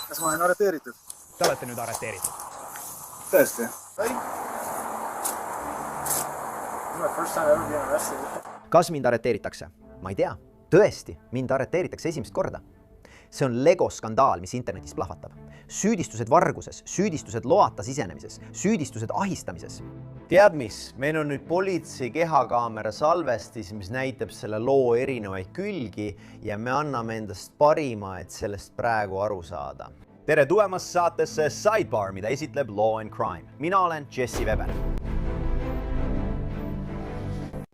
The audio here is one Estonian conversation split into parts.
Kas ma olen arreteeritud? Te olete nüüd arreteeritud. Tõesti? Ei. My first time ever being arrested. Kas mind arreteeritakse? Ma ei tea. Tõesti, mind arreteeritakse esimest korda. See on Lego skandaal, mis internetis plahvatab. Süüdistused varguses, süüdistused loata sisenemises, süüdistused ahistamises. Tead mis? Meil on nüüd politsei kehakaamera salvestis, mis näitab selle loo erinevaid külgi ja me anname endast parima, et sellest praegu aru saada. Tere tulemast saatesse Sidebar, mida esitleb Law and Crime. Mina olen Jesse Weber.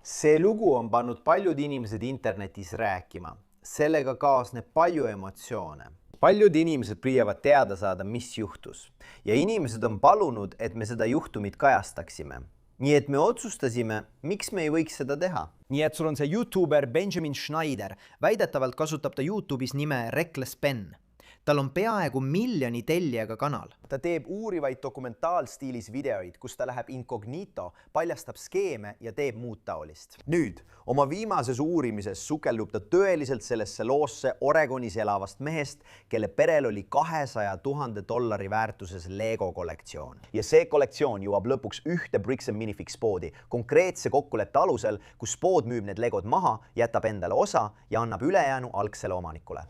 See lugu on pannud paljud inimesed internetis rääkima. Sellega kaasneb palju emotsioone. Paljud inimesed püüavad teada saada, mis juhtus. Ja inimesed on palunud, et me seda juhtumit kajastaksime. Nii et me otsustasime, miks me ei võiks seda teha. Nii et sul on see YouTuber Benjamin Schneider. Väidetavalt kasutab ta YouTube'is nime Reckless Ben. Tal on peaaegu 1 miljoni tellijaga kanal. Ta teeb uurivaid dokumentaalstiilis videoid, kus ta läheb incognito, paljastab skeeme ja teeb muud taolist. Nüüd, oma viimases uurimises sukellub ta tõeliselt sellesse loosse Oregonis elavast mehest, kelle perel oli $200 000 väärtuses Lego kollektsioon. Ja see kollektsioon jõuab lõpuks ühte Bricks & Minifix poodi, konkreetse kokkuleppe alusel, kus pood müüb need Legod maha, jätab endale osa ja annab ülejäänu algsele omanikule.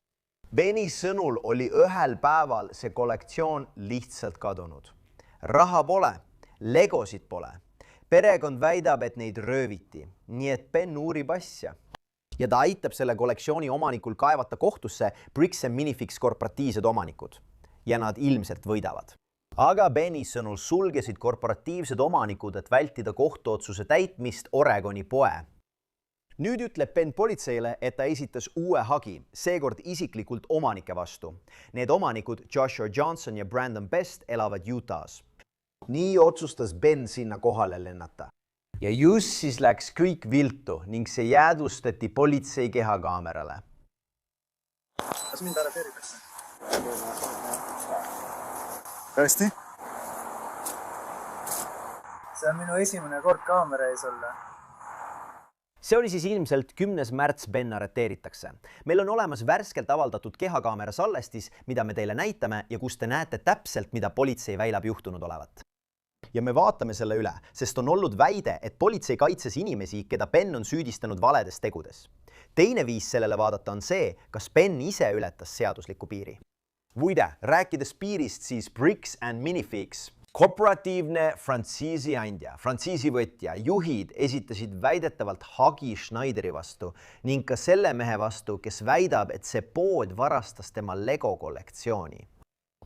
Beni sõnul oli ühel päeval see kollektsioon lihtsalt kadunud. Raha pole, Legosid pole. Perekond väidab, et neid rööviti, nii et Ben uurib asja. Ja ta aitab selle kollektsiooni omanikul kaevata kohtusse Bricks & Minifix korporatiivsed omanikud. Ja nad ilmselt võidavad. Aga Beni sõnul sulgesid korporatiivsed omanikud, et vältida kohtuotsuse täitmist Oregoni poe. Nüüd ütleb Ben politseile, et ta esitas uue hagi, seekord isiklikult omanike vastu. Need omanikud, Joshua Johnson ja Brandon Best, elavad Utahs. Nii otsustas Ben sinna kohale lennata. Ja just siis läks kõik viltu ning see jäädvustati politsei kehakaamerale. Kas mind arreteeritakse? Tõesti? See on minu esimene kord kaamera ees olla. See oli siis ilmselt 10. märts Ben arreteeritakse. Meil on olemas värskelt avaldatud kehakaamera salvestis, mida me teile näitame ja kus te näete täpselt, mida politsei väidab juhtunud olevat. Ja me vaatame selle üle, sest on olnud väide, et politsei kaitses inimesi, keda Ben on süüdistanud valedes tegudes. Teine viis sellele vaadata on see, kas Ben ise ületas seadusliku piiri. Muide, rääkides piirist, siis Bricks & Minifix. Korporatiivne frantsiisivõtja, juhid esitasid väidetavalt hagi Schneideri vastu ning ka selle mehe vastu, kes väidab, et see pood varastas tema Lego kollektsiooni.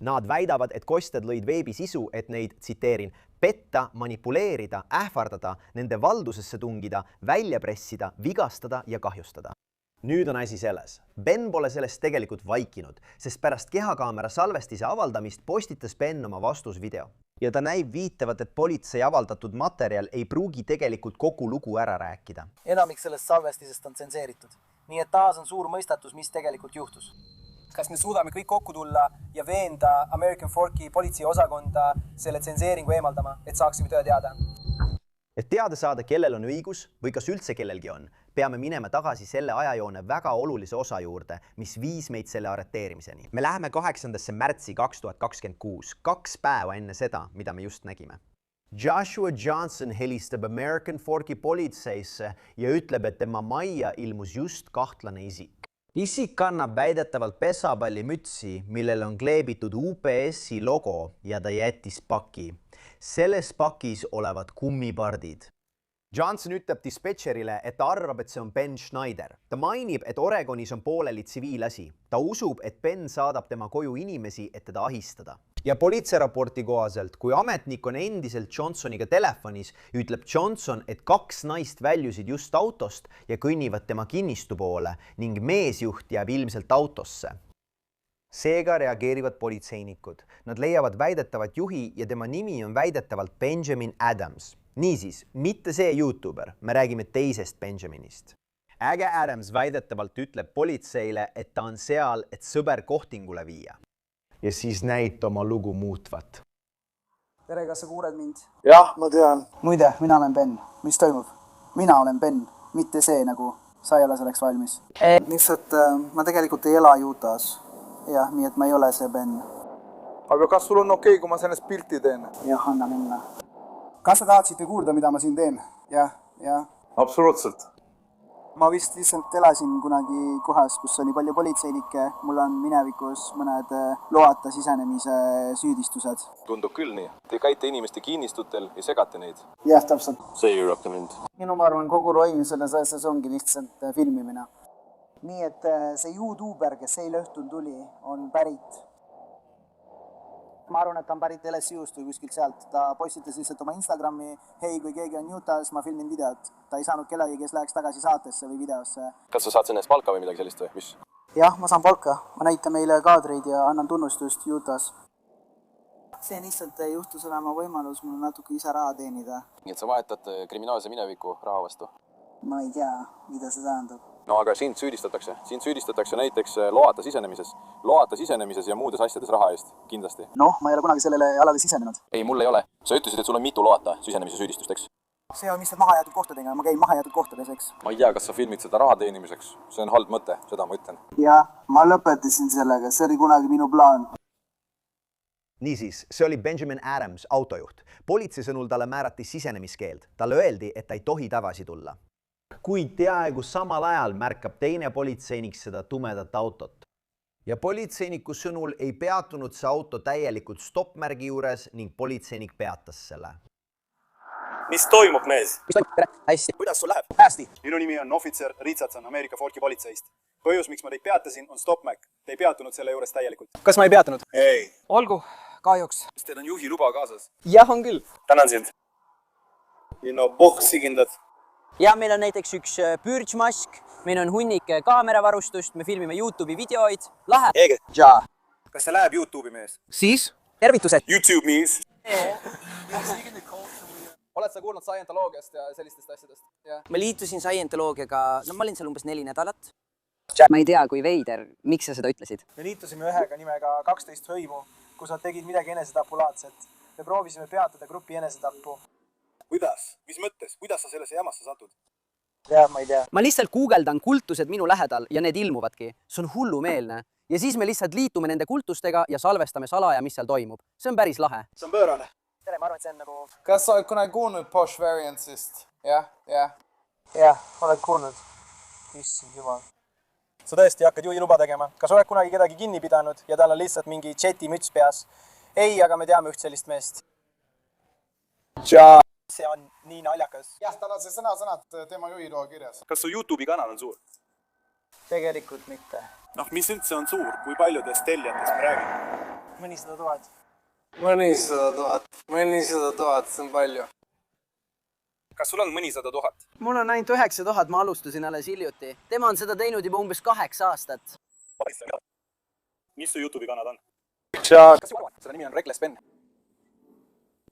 Nad väidavad, et kostjad lõid veebisisu, et neid, tsiteerin, petta, manipuleerida, ähvardada, nende valdusesse tungida, välja pressida, vigastada ja kahjustada. Nüüd on asi selles. Ben pole sellest tegelikult vaikinud, sest pärast kehakaamera salvestise avaldamist postitas Ben oma vastusvideo. Ja ta näib viitavat, et politsei avaldatud materjal ei pruugi tegelikult kogu lugu ära rääkida. Enamik sellest salvestisest on tsenseeritud. Nii et taas on suur mõistatus, mis tegelikult juhtus. Kas me suudame kõik kokku tulla ja veenda American Forki politseiosakonda selle tsenseeringu eemaldama, et saaksime töö teada? Et teada saada, kellel on õigus või kas üldse kellelgi on, peame minema tagasi selle ajajoone väga olulise osa juurde, mis viis meid selle arreteerimiseni. Me läheme 8. märtsi 2026, 2 päeva enne seda, mida me just nägime. Joshua Johnson helistab American Forki politseisse ja ütleb, et tema majja ilmus just kahtlane isik. Isik kannab väidetavalt pesapallimütsi, millel on kleebitud UPS-i logo ja ta jättis paki. Selles pakis olevad kummipardid. Johnson ütleb dispetšerile, et ta arvab, et see on Ben Schneider. Ta mainib, et Oregonis on pooleli tsiviilasi. Ta usub, et Ben saadab tema koju inimesi, et teda ahistada. Ja politseiraporti kohaselt, kui ametnik on endiselt Johnsoniga telefonis, ütleb Johnson, et 2 naist väljusid just autost ja kõnnivad tema kinnistu poole ning meesjuht jääb ilmselt autosse. Seega reageerivad politseinikud. Nad leiavad väidetavat juhi ja tema nimi on väidetavalt Benjamin Adams. Niisiis, mitte see YouTuber, me räägime teisest Benjaminist. Äge Adams väidetavalt ütleb politseile, et ta on seal, et sõber kohtingule viia. Ja siis näit oma lugu muutvat. Tere, kas sa kuuled mind? Jah, ma tean. Muide, mina olen Ben. Mis toimub? Mina olen Ben, mitte see nagu sa ei ole selleks valmis. Lihtsalt ma tegelikult ei ela Utahs. Jah, nii et ma ei ole see Ben. aga kas sul on okei, kui ma sellest pilti teen? Jah, anna minna. Kas sa tahaksite kuulda, mida ma siin teen? Jah. Absoluutselt. Ma vist lihtsalt elasin kunagi kohas, kus oli palju politseinikke. Mul on minevikus mõned loata sisenemise süüdistused. Tundub küll nii. Te käite inimeste kinnistutel ja segate neid. Jah, täpselt. See ei rohkem mind. Minu arvan, kogu roll selles asjas ongi lihtsalt filmimine. Nii et see YouTuber, kes eile õhtul tuli, on pärit. Ma arvan, et ta on pärit LSU-st või kuskilt sealt. Ta postitas lihtsalt oma Instagrami, hei, kui keegi on Utah's, ma filmin videot. Ta ei saanud kellegi, kes läheks tagasi saatesse või videosse. Kas sa saad selle eest palka või midagi sellist või? Mis? Jah, ma saan palka. Ma näitan meile kaadreid ja annan tunnustust Utah's. See lihtsalt juhtus olema võimalus mul natuke ise raha teenida. Nii et sa vahetad kriminaalse mineviku raha vastu? Ma ei tea, mida see tähendab. No aga sind süüdistatakse näiteks loata sisenemises ja muudes asjades raha eest, kindlasti. Noh, ma ei ole kunagi sellele alale sisenenud. Ei, mul ei ole. Sa ütlesid, et sul on mitu loata sisenemise süüdistust, eks? See on lihtsalt mahajäetud kohtadega, ma käin mahajäetud kohtades, eks. Ma ei tea, kas sa filmid seda raha teenimiseks. See on halb mõte, seda ma ütlen. Jah, ma lõpetasin sellega, see oli kunagi minu plaan. Niisiis, see oli Benjamin Adams, autojuht. Politsei sõnul talle määrati sisenemiskeeld. Talle öeldi, et ta ei tohi tagasi tulla. Kuid peaaegu samal ajal märkab teine politseinik seda tumedat autot. Ja politseiniku sõnul ei peatunud see auto täielikult stoppmärgi juures ning politseinik peatas selle. Mis toimub, mees? Hästi. Kuidas sul läheb? Hästi. Minu nimi on ohvitser Richardson Ameerika Forki politseist. Põhjus, miks ma teid peatasin, on stoppmärk. Te ei peatunud selle juures täielikult. Kas ma ei peatunud? Ei. Olgu, kahjuks. Kas teil on juhi luba kaasas? Jah, on küll. Tänan sind. Bohksikindad. Ja meil on näiteks üks pürgemask, meil on hunnik kaameravarustust, me filmime YouTube'i videoid. Lahe. Eege. Jaa. Kas see läheb YouTube'i, mees? Siis? Tervitused. YouTube, mees. Oled sa kuulnud scientoloogiast ja sellistest asjadest? Ja. Ma liitusin scientoloogiaga, ma olin seal umbes 4 nädalat. Ma ei tea, kui veider. Miks sa seda ütlesid? Me liitusime ühega nimega 12 hõimu, kus nad tegid midagi enesetapulaadset. Me proovisime peatada grupi enesetappu. Kuidas? Mis mõttes? Kuidas sa sellesse jamasse satud? Ja, ma ei tea. Ma lihtsalt guugeldan kultused minu lähedal ja need ilmuvadki. See on hullumeelne. Ja siis me lihtsalt liitume nende kultustega ja salvestame salaja, mis seal toimub. See on päris lahe. See on pöörane. Tere, ma arvan, et see on nagu... Kas sa oled kunagi kuulnud Posh Variantsist? Jah. Jah, oled kuulnud. Issand jumal. Sa tõesti hakkad juhi luba tegema. Kas oled kunagi kedagi kinni pidanud ja tal on lihtsalt mingi jeti müts peas? Ei, aga me teame üht sellist meest. See on nii naljakas. Jah, tal on see sõna-sõnad tema juhiloa kirjas. Kas su YouTube'i kanal on suur? Tegelikult mitte. Noh, mis üldse on suur? Kui paljudest tellijatest me räägime? Mõnisada tuhat. Mõnisada tuhat, see on palju. Kas sul on mõnisada tuhat? Mul on ainult 9000, ma alustasin alles hiljuti. Tema on seda teinud juba umbes 8 aastat. Mis su YouTube'i kanal on? Selle nimi on Reckless Ben.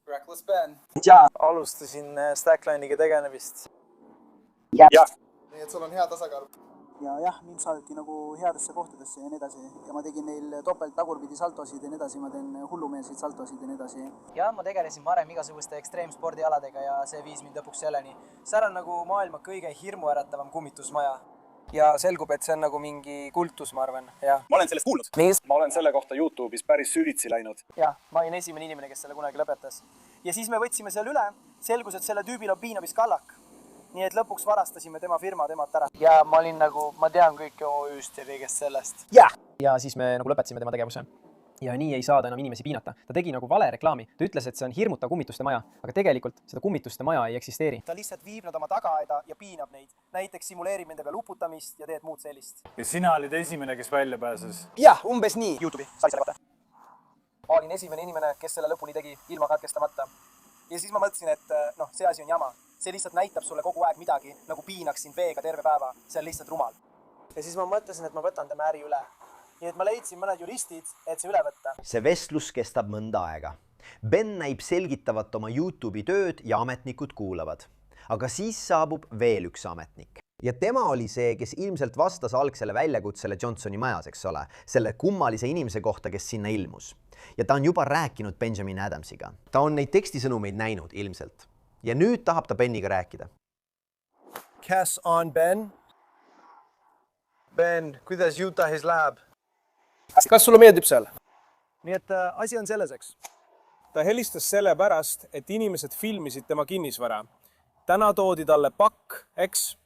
Reckless Ben. Alustasin Stackline'iga tegelemist. Jah. Nii et sul on hea tasakaal. Jah, mind saadeti nagu headesse kohtadesse ja nii edasi. Ja ma tegin neil topelt tagurpidi saltosid ja nii edasi. Ma teen hullumeelseid saltosid ja nii edasi. Ja ma tegelesin varem igasuguste ekstreemspordialadega ja see viis mind lõpuks selleni. Seal on nagu maailma kõige hirmuäratavam kummitusmaja. Ja selgub, et see on nagu mingi kultus, ma arvan. Ja. Ma olen sellest kuulnud. Mis? Ma olen selle kohta YouTube'is päris süvitsi läinud. Jah, ma olin esimene inimene, kes selle kunagi lõpetas. Ja siis me võtsime seal üle. Selgus, et selle tüübil on piinamiskallak. Nii et lõpuks varastasime tema firma temalt ära. Ja ma olin nagu, ma tean kõike OÜ-st ja kõigest sellest. Ja siis me nagu lõpetasime tema tegevuse. Ja nii ei saada enam inimesi piinata. Ta tegi nagu vale reklaami. Ta ütles, et see on hirmutav kummituste maja, aga tegelikult seda kummituste maja ei eksisteeri. Ta lihtsalt viib nad oma tagaaeda ja piinab neid. Näiteks simuleerib nendega luputamist ja teed muud sellist. Ja sina olid esimene, kes välja pääses? Jah, umbes nii. YouTube'i, sai selle vaata. Ma olin esimene inimene, kes selle lõpuni tegi ilma katkestamata. Ja siis ma mõtlesin, et see asi on jama. See lihtsalt näitab sulle kogu aeg midagi, nagu piinaks sind veega terve päeva. See on lihtsalt rumal. Ja siis ma mõtlesin, et ma võtan tema äri üle. Nii et ma leidsin mõned juristid, et see üle võtta. See vestlus kestab mõnda aega. Ben näib selgitavat oma YouTube'i tööd ja ametnikud kuulavad. Aga siis saabub veel üks ametnik. Ja tema oli see, kes ilmselt vastas algsele väljakutsele Johnsoni majas, eks ole, selle kummalise inimese kohta, kes sinna ilmus. Ja ta on juba rääkinud Benjamin Adamsiga. Ta on neid tekstisõnumeid näinud ilmselt. Ja nüüd tahab ta Beniga rääkida. Cass on Ben. Ben, kuidas Utah'is läheb? Kas sulle meeldib seal? nii et asi on selles, eks. Ta helistas sellepärast, et inimesed filmisid tema kinnisvara. Täna toodi talle pakk, eks?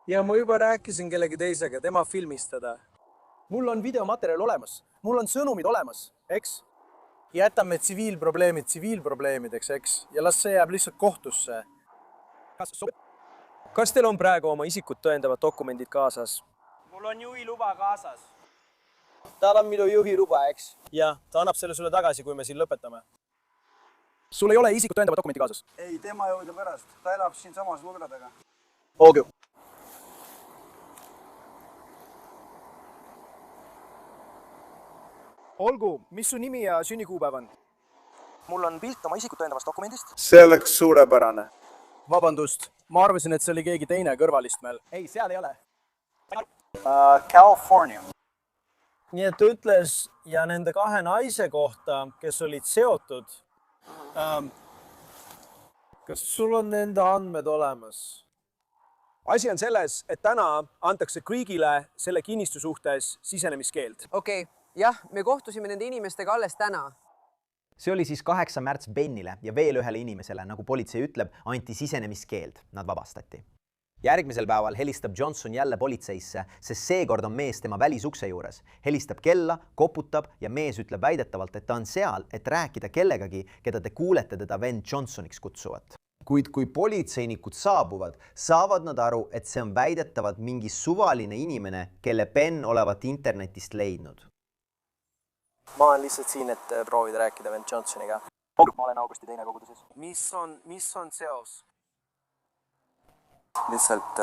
Ja ma juba rääkisin kellegi teisega, tema filmistada. Mul on videomaterjal olemas, mul on sõnumid olemas, eks? Jätame tsiviilprobleemid tsiviilprobleemideks, eks? Ja las see jääb lihtsalt kohtusse. Kas teil on praegu oma isikut tõendavad dokumendid kaasas? Mul on juhi luba kaasas. Tal on minu juhi luba, eks? Ja, ta annab selle sulle tagasi, kui me siin lõpetame. Sul ei ole isikut tõendavad dokumenti kaasas? Ei, tema jõuda pärast. Ta elab siin samas võgradega. Olgu. Olgu, mis su nimi ja sünnikuupäev on? Mul on pilt oma isikut tõendavast dokumendist. See oleks suurepärane. Vabandust, ma arvasin, et see oli keegi teine kõrvalistmel. Ei, seal ei ole. California. Nii et ta ütles ja nende kahe naise kohta, kes olid seotud. Kas sul on nende andmed olemas? Asi on selles, et täna antakse Kriegile selle kinnistu suhtes sisenemiskeeld. Okei, jah, me kohtusime nende inimestega alles täna. See oli siis 8. märts Bennile ja veel ühele inimesele, nagu politsei ütleb, anti sisenemiskeeld. Nad vabastati. Järgmisel päeval helistab Johnson jälle politseisse, sest seekord on mees tema välisukse juures. Helistab kella, koputab ja mees ütleb väidetavalt, et ta on seal, et rääkida kellegagi, keda te kuulete teda vend Johnsoniks kutsuvat. Kuid kui politseinikud saabuvad, saavad nad aru, et see on väidetavalt mingi suvaline inimene, kelle Ben olevat internetist leidnud. Ma olen lihtsalt siin, et proovida rääkida vend Johnsoniga. Ma olen Augusti teine koguduses. Mis on seos? Lihtsalt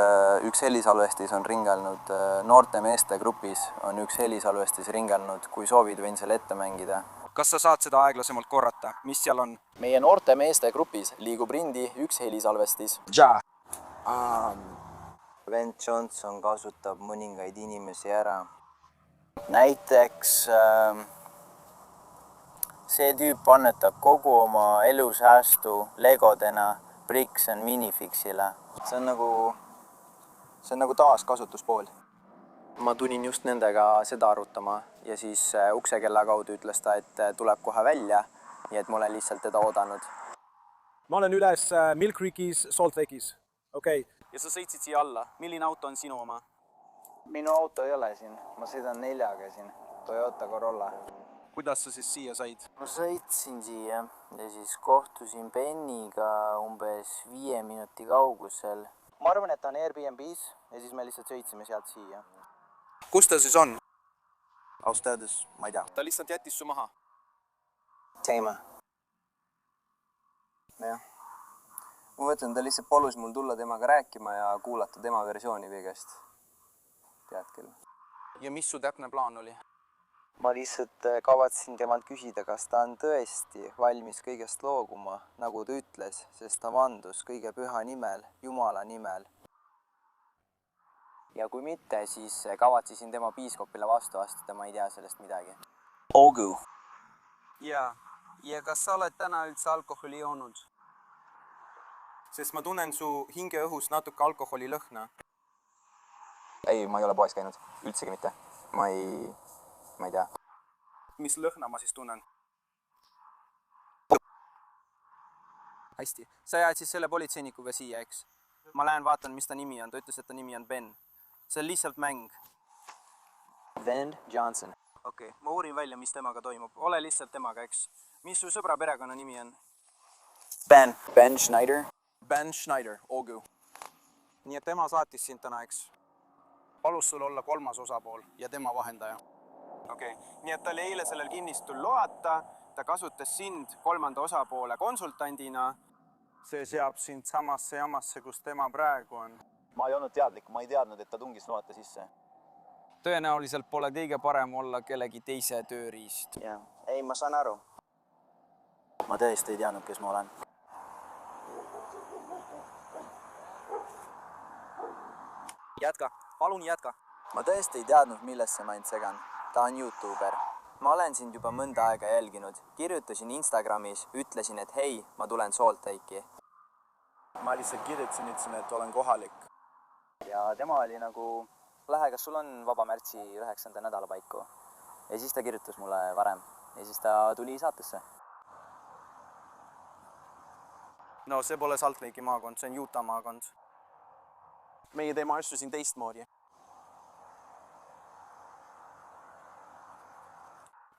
üks helisalvestis on ringelnud noorte meeste grupis, on üks helisalvestis ringelnud, kui soovid, võin selle ette mängida. Kas sa saad seda aeglasemalt korrata? Mis seal on? Meie noorte meeste grupis liigub rindi üks helisalvestis. Vend Johnson kasutab mõningaid inimesi ära. Näiteks see tüüp annetab kogu oma elusäästu legodena Bricks and Minifixile. See on nagu taaskasutuspool. Ma tulin just nendega seda arutama ja siis uksekella kaudu ütles ta, et tuleb kohe välja ja et ma olen lihtsalt teda oodanud. Ma olen üles Mill Creekis, Salt Lake'is. Okei. Ja sa sõitsid siia alla. Milline auto on sinu oma? Minu auto ei ole siin. Ma sõidan 4-ga siin. Toyota Corolla. Kuidas sa siis siia said? Ma sõitsin siia ja siis kohtusin Benniga umbes 5 minuti kaugusel. Ma arvan, et ta on Airbnb's ja siis me lihtsalt sõitsime sealt siia. Kus ta siis on? Ausalt öeldes, ma ei tea. Ta lihtsalt jättis su maha? Teime. Jah. Ma mõtlen, ta lihtsalt palus mul tulla temaga rääkima ja kuulata tema versiooni kõigest. Tead küll. Ja mis su täpne plaan oli? Ma lihtsalt kavatsin temalt küsida, kas ta on tõesti valmis kõigest looguma, nagu ta ütles, sest ta vandus kõige püha nimel, Jumala nimel. Ja kui mitte, siis kavatsisin tema piiskopile vastu astuda, ma ei tea sellest midagi. Ogu. Ja kas sa oled täna üldse alkoholi joonud? Sest ma tunnen su hingeõhus natuke alkoholi lõhna. Ei, ma ei ole poes käinud. Üldsegi mitte. Ma ei tea. Mis lõhna ma siis tunnen? Hästi. Sa jääd siis selle politseinikuga siia, eks? Ma lähen vaatan, mis ta nimi on. Ta ütles, et ta nimi on Ben. See on lihtsalt mäng. Vend Johnson. Okei, ma uurin välja, mis temaga toimub. Ole lihtsalt temaga, eks? Mis su sõbra perekonna nimi on? Ben. Ben Schneider. Ben Schneider, Ogu. Nii et tema saatis sind täna, eks? Palus sul olla 3. osapool ja tema vahendaja. Okei, nii et ta oli eile sellel kinnistul loata, ta kasutas sind 3. osapoole konsultandina. See seab sind samasse jamasse, kus tema praegu on. Ma ei olnud teadlik, ma ei teadnud, et ta tungis loata sisse. Tõenäoliselt pole kõige parem olla kellegi teise tööriist. Jah, ei, ma saan aru. Ma tõesti ei teadnud, kes ma olen. Jätka, palun jätka. Ma tõesti ei teadnud, millesse ma end segan. Ta on YouTuber. Ma olen sind juba mõnda aega jälginud. Kirjutasin Instagramis, ütlesin, et hei, ma tulen Salt Lake'i. Ma lihtsalt kirjutasin, ütlesin, et olen kohalik. Ja tema oli nagu, lähe, kas sul on vaba märtsi 9. nädala paiku? Ja siis ta kirjutas mulle varem. ja siis ta tuli saatesse. No see pole Salt Lake'i maakond, see on Utah maakond. Meie teeme asju siin teistmoodi.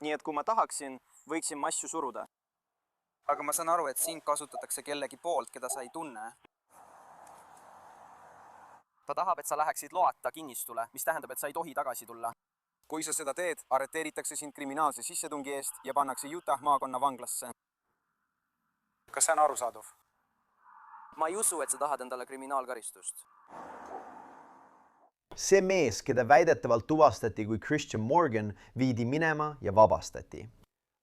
Nii et kui ma tahaksin, võiksin ma asju suruda. Aga ma saan aru, et sind kasutatakse kellegi poolt, keda sa ei tunne. Ta tahab, et sa läheksid loata kinnistule, mis tähendab, et sa ei tohi tagasi tulla. Kui sa seda teed, arreteeritakse sind kriminaalse sissetungi eest ja pannakse Utah maakonna vanglasse. Kas see on arusaadav? Ma ei usu, et sa tahad endale kriminaalkaristust. See mees, keda väidetavalt tuvastati kui Christian Morgan, viidi minema ja vabastati.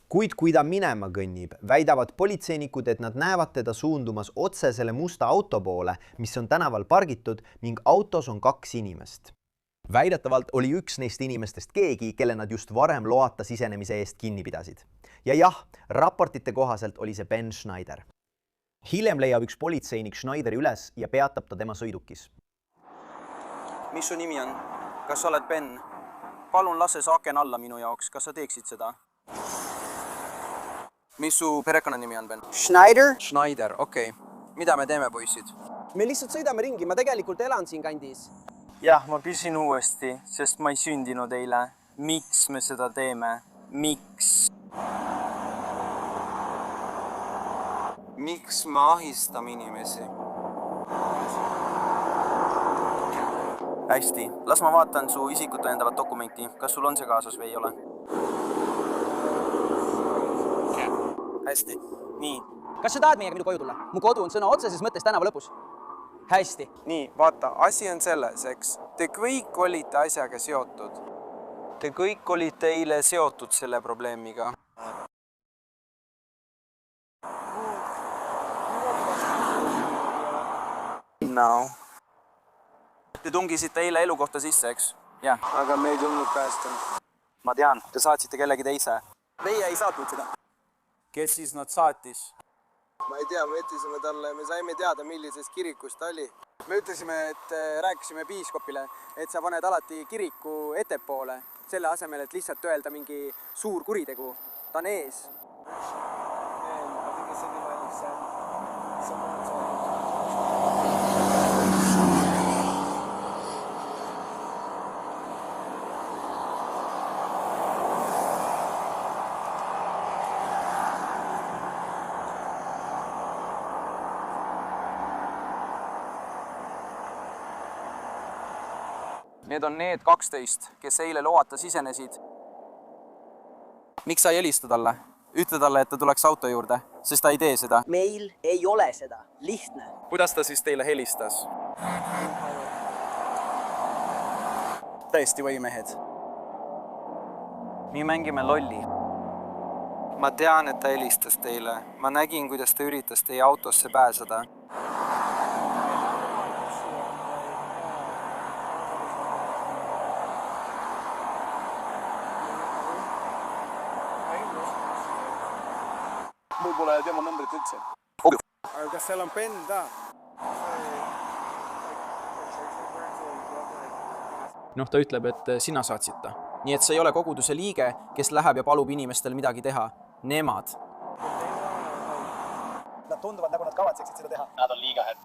Kuid kui ta minema kõnnib, väidavad politseinikud, et nad näevad teda suundumas otse selle musta auto poole, mis on tänaval pargitud ning autos on 2 inimest. Väidetavalt oli üks neist inimestest keegi, kelle nad just varem loata sisenemise eest kinni pidasid. Ja jah, raportite kohaselt oli see Ben Schneider. Hiljem leiab üks politseinik Schneideri üles ja peatab ta tema sõidukis. Mis su nimi on? Kas sa oled Ben? Palun lase see aken alla minu jaoks. Kas sa teeksid seda? Mis su perekonna nimi on, Ben? Schneider? Schneider, okei. Mida me teeme, poissid? Me lihtsalt sõidame ringi, ma tegelikult elan siin kandis. Jah, ma küsin uuesti, sest ma ei sündinud eile. Miks me seda teeme? Miks? Miks me ahistame inimesi? Hästi, las ma vaatan su isikut tõendavat dokumenti. Kas sul on see kaasas või ei ole? Hästi, nii. Kas sa tahad meiega minu koju tulla? Mu kodu on sõna otseses mõttes tänava lõpus. Hästi. Nii, vaata, asi on selles, eks. Te kõik olite asjaga seotud. Te kõik olite eile seotud selle probleemiga. No. Te tungisite eile elukohta sisse, eks? Jah. Aga me ei tulnud päästama. Ma tean, te saatsite kellegi teise. Meie ei saatnud seda. Kes siis nad saatis? Ma ei tea, me ütlesime talle, me saime teada, millises kirikus ta oli. Me ütlesime, et rääkisime piiskopile, et sa paned alati kiriku ettepoole, selle asemel, et lihtsalt öelda mingi suur kuritegu. Ta on ees. Need on need 12, kes eile loata sisenesid. Miks sa ei helista talle? Ütle talle, et ta tuleks auto juurde, sest ta ei tee seda. Meil ei ole seda. Lihtne. Kuidas ta siis teile helistas? Tõesti või, mehed? Me mängime lolli. Ma tean, et ta helistas teile. Ma nägin, kuidas ta üritas teie autosse pääseda. Mul pole tema numbrit üldse. Aga kas seal on Ben ta? Noh, ta ütleb, et sina saatsid ta. Nii et see ei ole koguduse liige, kes läheb ja palub inimestel midagi teha. Nemad. Nad tunduvad nagu nad kavatseksid seda teha. Nad on liigahed.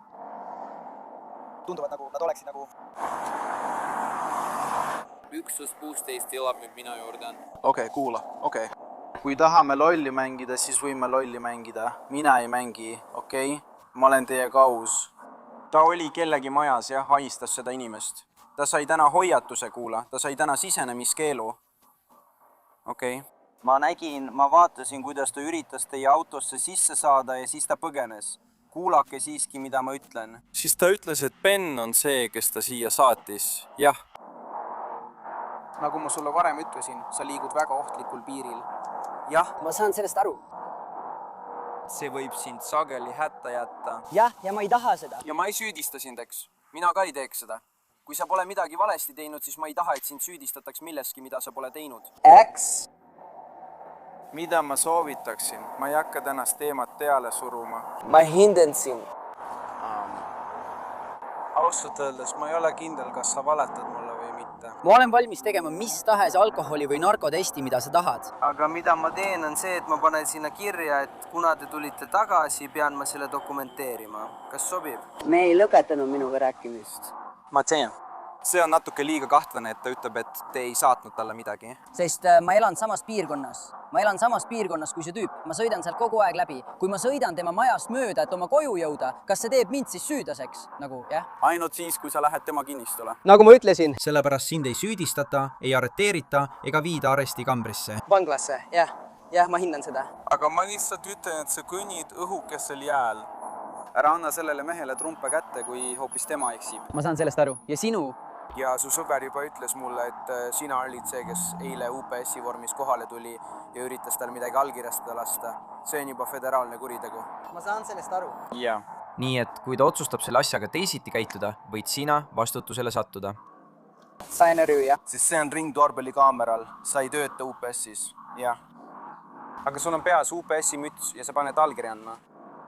Tunduvad nagu nad oleksid nagu... Üksus 16 elab nüüd minu juurde. Okei, kuula. Okei. Kui tahame lolli mängida, siis võime lolli mängida. Mina ei mängi, okei? Ma olen teiega aus. Ta oli kellegi majas ja haistas seda inimest. Ta sai täna hoiatuse kuula. Ta sai täna sisenemiskeelu. Okei. Ma nägin, ma vaatasin, kuidas ta üritas teie autosse sisse saada ja siis ta põgenes. Kuulake siiski, mida ma ütlen. Siis ta ütles, et Ben on see, kes ta siia saatis. Jah. Nagu ma sulle varem ütlesin, sa liigud väga ohtlikul piiril. Jah. Ma saan sellest aru. See võib sind sageli hätta jätta. Jah, ja ma ei taha seda. Ja ma ei süüdista sind, eks. Mina ka ei teeks seda. Kui sa pole midagi valesti teinud, siis ma ei taha, et sind süüdistataks milleski, mida sa pole teinud. X. Mida ma soovitaksin? Ma ei hakka tänast teemat peale suruma. Ma hindan sind. Ausalt öeldes, ma ei ole kindel, kas sa valetad mulle või mitte. vaata. Ma olen valmis tegema mis tahes alkoholi või narkotesti, mida sa tahad. Aga mida ma teen on see, et ma panen sinna kirja, et kuna te tulite tagasi, pean ma selle dokumenteerima. Kas sobib? Me ei lõpetanud minuga rääkimist. Ma teen. See on natuke liiga kahtlane, et ta ütleb, et te ei saatnud talle midagi. Sest ma elan samas piirkonnas. Ma elan samas piirkonnas kui see tüüp. Ma sõidan sealt kogu aeg läbi. Kui ma sõidan tema majast mööda, et oma koju jõuda, kas see teeb mind siis süüdlaseks? Nagu, jah? Ainult siis, kui sa lähed tema kinnistule. Nagu ma ütlesin. Sellepärast sind ei süüdistata, ei arreteerita ega viida arestikambrisse. Vanglasse, jah. Jah, ma hindan seda. Aga ma lihtsalt ütlen, et sa kõnnid õhukesel jääl. Ära anna sellele mehele trumpe kätte, kui hoopis tema eksib. Ma saan sellest aru. Ja sinu? Ja su sõber juba ütles mulle, et sina olid see, kes eile UPS-i vormis kohale tuli ja üritas tal midagi allkirjastada lasta. See on juba föderaalne kuritegu. Ma saan sellest aru. Jaa. Nii et kui ta otsustab selle asjaga teisiti käituda, võid sina vastutusele sattuda. Sain aru, jah. Sest see on ringdoorbeli kaameral. Sa ei tööta UPS-is. Jah. Aga sul on peas UPS-i müts ja sa paned allkirja andma.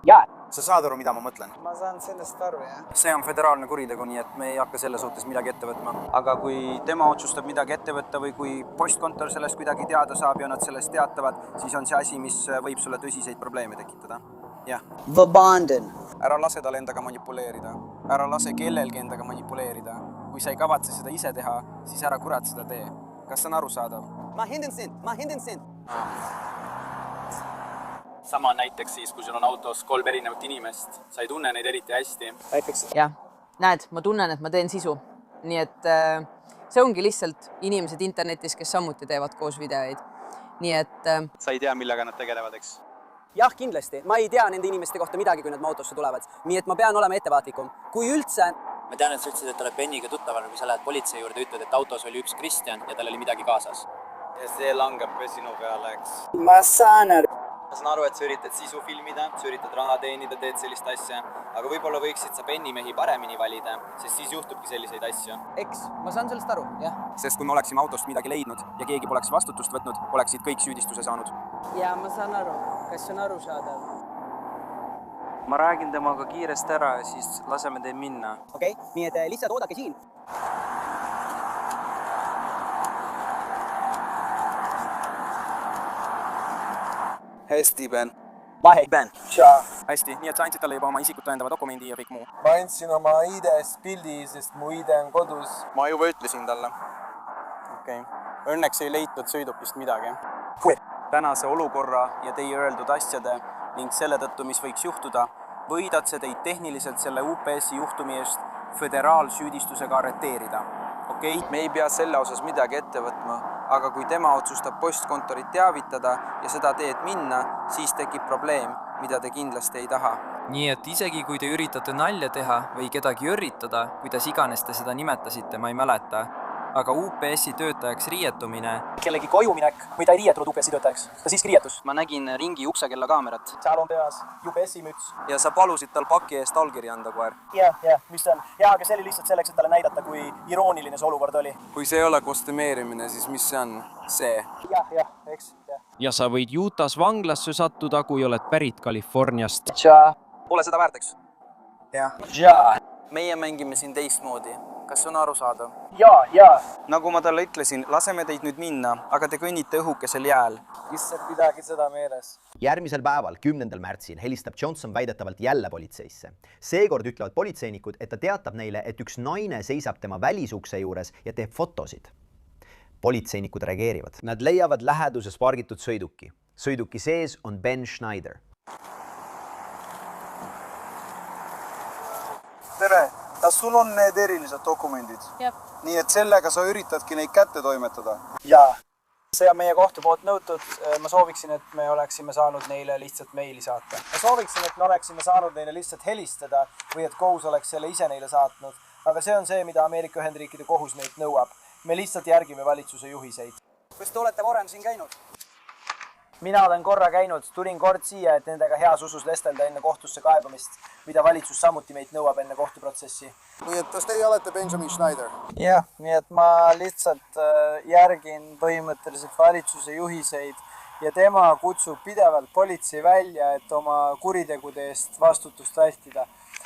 Jaa. Sa saad aru, mida ma mõtlen? Ma saan sellest aru, jah. See on föderaalne kuritegu, nii et me ei hakka selle suhtes midagi ette võtma. Aga kui tema otsustab midagi ette võtta või kui postkontor sellest kuidagi teada saab ja nad sellest teatavad, siis on see asi, mis võib sulle tõsiseid probleeme tekitada. Jah. Vabandan. Ära lase tal endaga manipuleerida. Ära lase kellelgi endaga manipuleerida. Kui sa ei kavatse seda ise teha, siis ära kurat seda tee. Kas on arusaadav? Ma hindan sind. Sama näiteks siis, kui sul on autos 3 erinevat inimest, sa ei tunne neid eriti hästi. Jah, näed, ma tunnen, et ma teen sisu. Nii et see ongi lihtsalt inimesed internetis, kes samuti teevad koos videoid. Nii et... Sa ei tea, millega nad tegelevad, eks? Jah, kindlasti. Ma ei tea nende inimeste kohta midagi, kui nad autosse tulevad. Nii et ma pean olema ettevaatlikum. Kui üldse... Ma tean, et sa ütlesid, et oled Benniga tuttaval, kui sa lähed politsei juurde, ütled, et autos oli üks Kristjan ja tal oli midagi kaasas. Ja see langeb sinu peale, eks? Ma saan aru. Ma saan aru, et sa üritad sisu filmida, sa üritad raha teenida, teed sellist asja, aga võib-olla võiksid sa Benni-mehi paremini valida, sest siis juhtubki selliseid asju. Eks, ma saan sellest aru, jah. Sest kui me oleksime autost midagi leidnud ja keegi poleks vastutust võtnud, oleksid kõik süüdistuse saanud. Ja ma saan aru. Kas on arusaadav? Ma räägin temaga kiiresti ära ja siis laseme teid minna. Okei, nii et lihtsalt oodake siin. Hästi, Ben. Vahe. Ben. Hästi, nii et sa andsid talle juba oma isikut tõendava dokumendi ja kõik muu. Ma andsin oma ID-st pildi, sest mu ID on kodus. Ma juba ütlesin talle. Okei. Õnneks ei leitud sõidukist midagi. Tänase olukorra ja teie öeldud asjade ning selle tõttu, mis võiks juhtuda, võidad see teid tehniliselt selle UPS-i juhtumi eest föderaalsüüdistusega arreteerida. Okei? Me ei pea selle osas midagi ette võtma, aga kui tema otsustab postkontorit teavitada ja seda teed minna, siis tekib probleem, mida te kindlasti ei taha. Nii et isegi kui te üritate nalja teha või kedagi õrritada, kuidas iganes te seda nimetasite, ma ei mäleta, aga UPS-i töötajaks riietumine... Kellegi koju minek või ta ei riietunud UPS-i töötajaks? Ta siiski riietus? Ma nägin ringi uksekella kaamerat. Seal on peas UPS-i müts. Ja sa palusid tal paki eest allkirja anda koer. Jah, mis see on? Jah, aga see oli lihtsalt selleks, et talle näidata, kui irooniline see olukord oli. Kui see ei ole kostemeerimine, siis mis see on? See. Jah, eks. Ja sa võid Utah's vanglasse sattuda, kui oled pärit Californiast. Pole seda väärteks. Jah. Meie mängime siin teistmoodi. Kas on arusaadav? Jaa. Nagu ma talle ütlesin, laseme teid nüüd minna, aga te kõnnite õhukesel jääl. Lihtsalt pidagi seda meeles. Järgmisel päeval, 10. märtsil, helistab Johnson väidetavalt jälle politseisse. Seekord ütlevad politseinikud, et ta teatab neile, et üks naine seisab tema välisukse juures ja teeb fotosid. Politseinikud reageerivad. Nad leiavad läheduses pargitud sõiduki. Sõiduki sees on Ben Schneider. Tere! Kas sul on need erilised dokumendid? Jah. Nii et sellega sa üritadki neid kätte toimetada? Jaa. See on meie kohtu poolt nõutud. Ma sooviksin, et me oleksime saanud neile lihtsalt meili saata. Ma sooviksin, et me oleksime saanud neile lihtsalt helistada või et kohus oleks selle ise neile saatnud. Aga see on see, mida Ameerika Ühendriikide kohus meilt nõuab. Me lihtsalt järgime valitsuse juhiseid. Kas te olete varem siin käinud? Mina olen korra käinud, tulin kord siia, et nendega heas usus vestelda enne kohtusse kaebamist, mida valitsus samuti meilt nõuab enne kohtuprotsessi. Nii et kas teie olete Benjamin Schneider? Jah, nii et ma lihtsalt järgin põhimõtteliselt valitsuse juhiseid ja tema kutsub pidevalt politsei välja, et oma kuritegude eest vastutust vältida.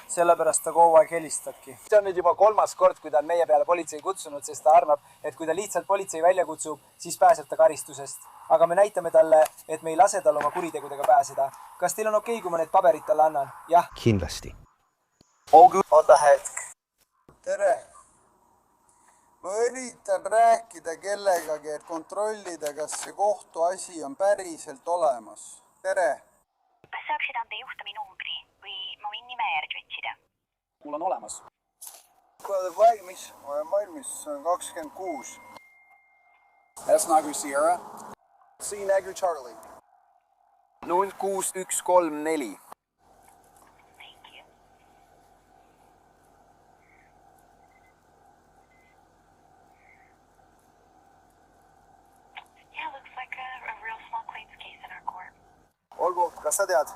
sellepärast ta kogu aeg helistabki. See on nüüd juba 3. kord, kui ta on meie peale politsei kutsunud, sest ta arvab, et kui ta lihtsalt politsei välja kutsub, siis pääseb ta karistusest. Aga me näitame talle, et me ei lase tal oma kuritegudega pääseda. Kas teil on okei, kui ma need paberid talle annan? Jah. Kindlasti. Oota hetk. Tere. Ma üritan rääkida kellegagi, et kontrollida, kas see kohtuasi on päriselt olemas. Tere. Kas saaksid anda juhtumi numbri või ma võin nime järgi otsida? Mul on olemas. Kui oled valmis? Olen valmis, see on 26. That's Nagri Sierra. C. Nagri Charlie. 06134. Olgu, kas sa tead?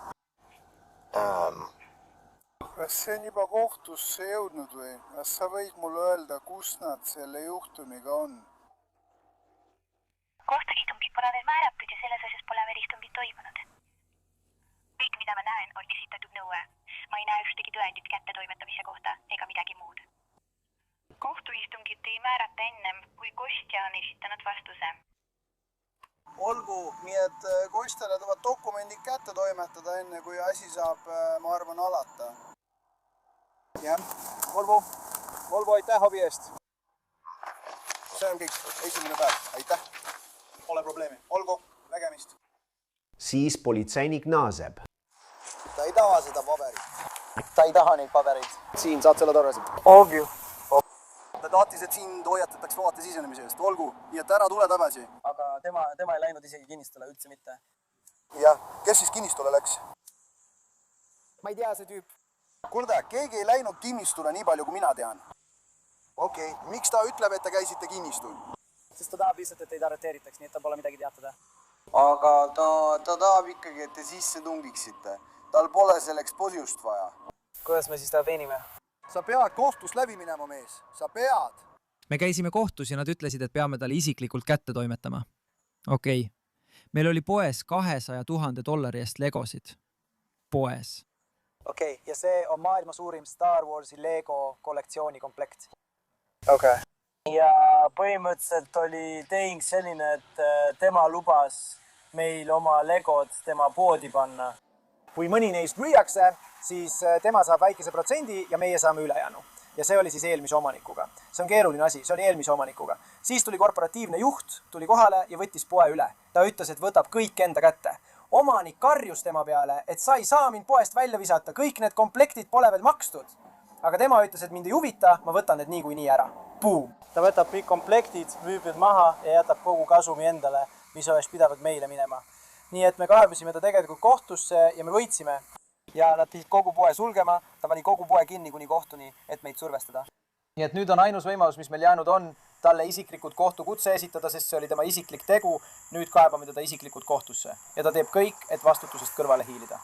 Kas see on juba kohtusse jõudnud või? Kas sa võid mulle öelda, kus nad selle juhtumiga on? Kohtuistungid pole veel määratud ja selles asjas pole veel istungid toimunud. Kõik, mida ma näen, on esitatud nõue. Ma ei näe ühtegi tõendit kättetoimetamise kohta ega midagi muud. Kohtuistungit ei määrata ennem, kui kostja on esitanud vastuse. Olgu, nii et kostjale tuleb dokumendid kätte toimetada enne, kui asi saab, ma arvan, alata. Jah, Volvo, aitäh hobi eest. See on kõik, esimene päev, aitäh. Pole probleemi. Olgu, nägemist. Siis politseinik naaseb. Ta ei taha seda paberit. Ta ei taha neid pabereid. Siin saad selle tagasi. Obju. Ta tahtis, et sind hoiatataks vaate sisenemise eest. Olgu, nii et ära tule tagasi. Aga tema ei läinud isegi kinnistule, üldse mitte. Jah, kes siis kinnistule läks? Ma ei tea, see tüüp. Kuulda, keegi ei läinud kinnistule nii palju, kui mina tean. Okei, miks ta ütleb, et te käisite kinnistul? Sest ta tahab lihtsalt, et teid arreteeritaks, nii et ta pole midagi teatada. Aga ta tahab ikkagi, et te sisse tungiksite. Tal pole selleks põhjust vaja. Kuidas me siis ta veenime? Sa pead kohtust läbi minema, mees. Sa pead. Me käisime kohtus ja nad ütlesid, et peame talle isiklikult kätte toimetama. Okei. Meil oli poes $200,000 eest legosid. Poes. Okei, ja see on maailma suurim Star Warsi Lego kollektsiooni komplekt. Okei. Ja põhimõtteliselt oli tehing selline, et tema lubas meil oma legod tema poodi panna. Kui mõni neist müüakse, siis tema saab väikese protsendi ja meie saame ülejäänu. Ja see oli siis eelmise omanikuga. See on keeruline asi, see oli eelmise omanikuga. Siis tuli korporatiivne juht, tuli kohale ja võttis poe üle. Ta ütles, et võtab kõik enda kätte. Omanik karjus tema peale, et sa ei saa mind poest välja visata, kõik need komplektid pole veel makstud. Aga tema ütles, et mind ei huvita, ma võtan need niikuinii ära. Boom! Ta võtab kõik komplektid, müüb need maha ja jätab kogu kasumi endale, mis oleks pidanud meile minema. Nii et me kaebasime ta tegelikult kohtusse ja me võitsime. Ja nad pidid kogu poe sulgema, ta pani kogu poe kinni kuni kohtuni, et meid survestada. Nii et nüüd on ainus võimalus, mis meil jäänud on, talle isiklikult kohtukutse esitada, sest see oli tema isiklik tegu. Nüüd kaebame teda isiklikult kohtusse ja ta teeb kõik, et vastutusest kõrvale hiilida.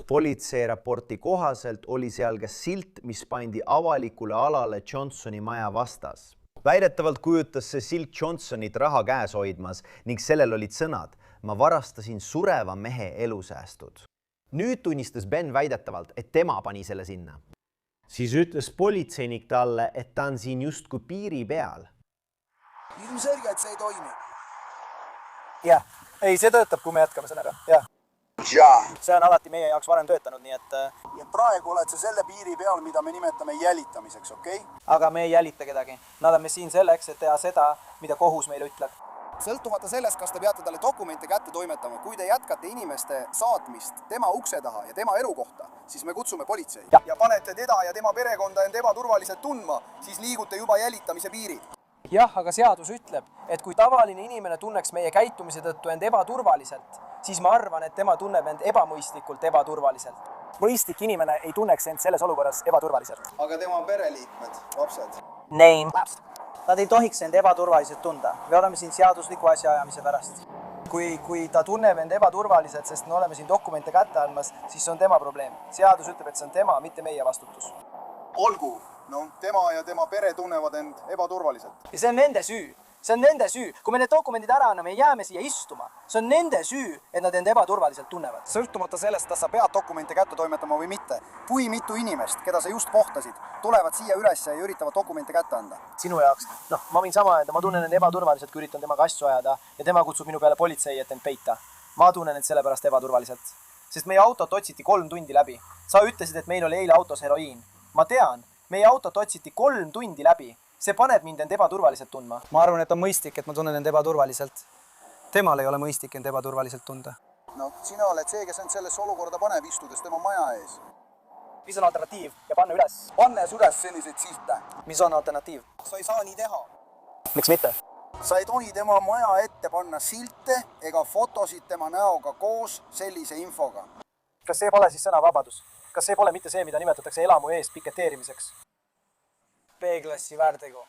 Politseiraporti kohaselt oli seal ka silt, mis pandi avalikule alale Johnsoni maja vastas. Väidetavalt kujutas see silt Johnsonit raha käes hoidmas ning sellel olid sõnad: ma varastasin sureva mehe elusäästud. Nüüd tunnistas Ben väidetavalt, et tema pani selle sinna. Siis ütles politseinik talle, et ta on siin justkui piiri peal. Ilmselge, et see ei toimi. Jah, ei, see töötab, kui me jätkame sellega. Jah. See on alati meie jaoks varem töötanud, nii et... Ja praegu oled sa selle piiri peal, mida me nimetame jälitamiseks, okei? Aga me ei jälita kedagi. Nad on me siin selleks, et teha seda, mida kohus meile ütleb. Sõltumata sellest, kas te peate talle dokumente kätte toimetama, kui te jätkate inimeste saatmist tema ukse taha ja tema elukohta, siis me kutsume politsei. Ja panete teda ja tema perekonda end ebaturvaliselt tundma, siis liigute juba jälitamise piirid. Jah, aga seadus ütleb, et kui tavaline inimene tunneks meie käitumise tõttu end ebaturvaliselt, siis ma arvan, et tema tunneb end ebamõistlikult ebaturvaliselt. Mõistlik inimene ei tunneks end selles olukorras ebaturvaliselt. Aga tema pereliikmed, lapsed? Name. Nad ei tohiks end ebaturvaliselt tunda. Me oleme siin seadusliku asja ajamise pärast. Kui ta tunneb end ebaturvaliselt, sest me oleme siin dokumente kätte andmas, siis see on tema probleem. Seadus ütleb, et see on tema, mitte meie vastutus. Olgu, tema ja tema pere tunnevad end ebaturvaliselt. Ja see on nende süü. see on nende süü. Kui me need dokumendid ära anname ja jääme siia istuma, see on nende süü, et nad end ebaturvaliselt tunnevad. Sõltumata sellest, kas sa pead dokumente kätte toimetama või mitte, kui mitu inimest, keda sa just kohtasid, tulevad siia üles ja üritavad dokumente kätte anda. Sinu jaoks, ma võin sama öelda, ma tunnen end ebaturvaliselt, kui üritan temaga asju ajada ja tema kutsub minu peale politsei, et end peita. Ma tunnen end selle pärast ebaturvaliselt, sest meie autot otsiti 3 tundi läbi. Sa ütlesid, et meil oli eile autos heroiin. Ma tean, meie autot otsiti 3 tundi läbi. See paneb mind end ebaturvaliselt tundma. Ma arvan, et on mõistlik, et ma tunnen end ebaturvaliselt. Temal ei ole mõistlik end ebaturvaliselt tunda. No, sina oled see, kes end sellesse olukorda paneb istudes tema maja ees. Mis on alternatiiv ja panna üles? Pannes üles selliseid silte. Mis on alternatiiv? Sa ei saa nii teha. Miks mitte? Sa ei tohi tema maja ette panna silte ega fotosid tema näoga koos sellise infoga. Kas see pole siis sõnavabadus? Kas see pole mitte see, mida nimetatakse elamu eest piketeerimiseks? B-klassi väärtegu.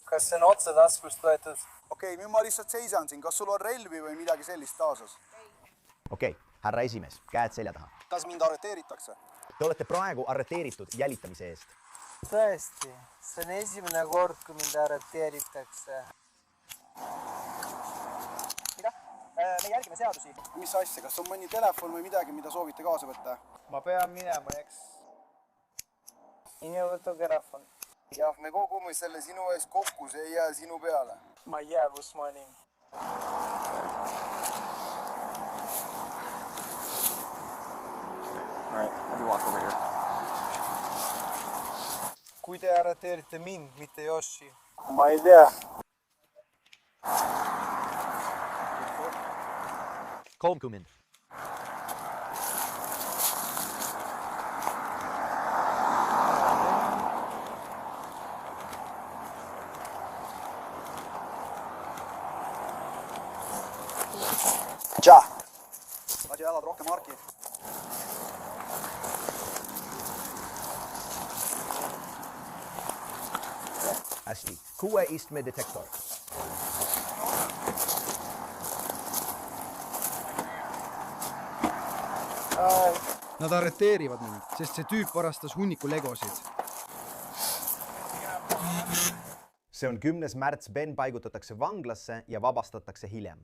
Kas see on otse taskust võetud? Okei, nüüd ma lihtsalt seisan siin. Kas sul on relvi või midagi sellist taasas? Okei, härra esimees, käed selja taha. Kas mind arreteeritakse? Te olete praegu arreteeritud jälitamise eest. Tõesti, see on esimene kord, kui mind arreteeritakse. Mida? Me jälgime seadusi. Mis asja? Kas on mõni telefon või midagi, mida soovite kaasa võtta? Ma pean minema, eks. Mine võta telefon. Jah, me kogume selle sinu ees kokku, see ei jää sinu peale. Ma ei jää, kus ma olin. Kui te arreteerite mind, mitte Yoshi? Ma ei tea. 30. Tša! Lasi jalad rohkem harki. Hästi, 6 istme detektor. Nad arreteerivad mind, sest see tüüp varastas hunniku legosid. See on 10. märts, Ben paigutatakse vanglasse ja vabastatakse hiljem.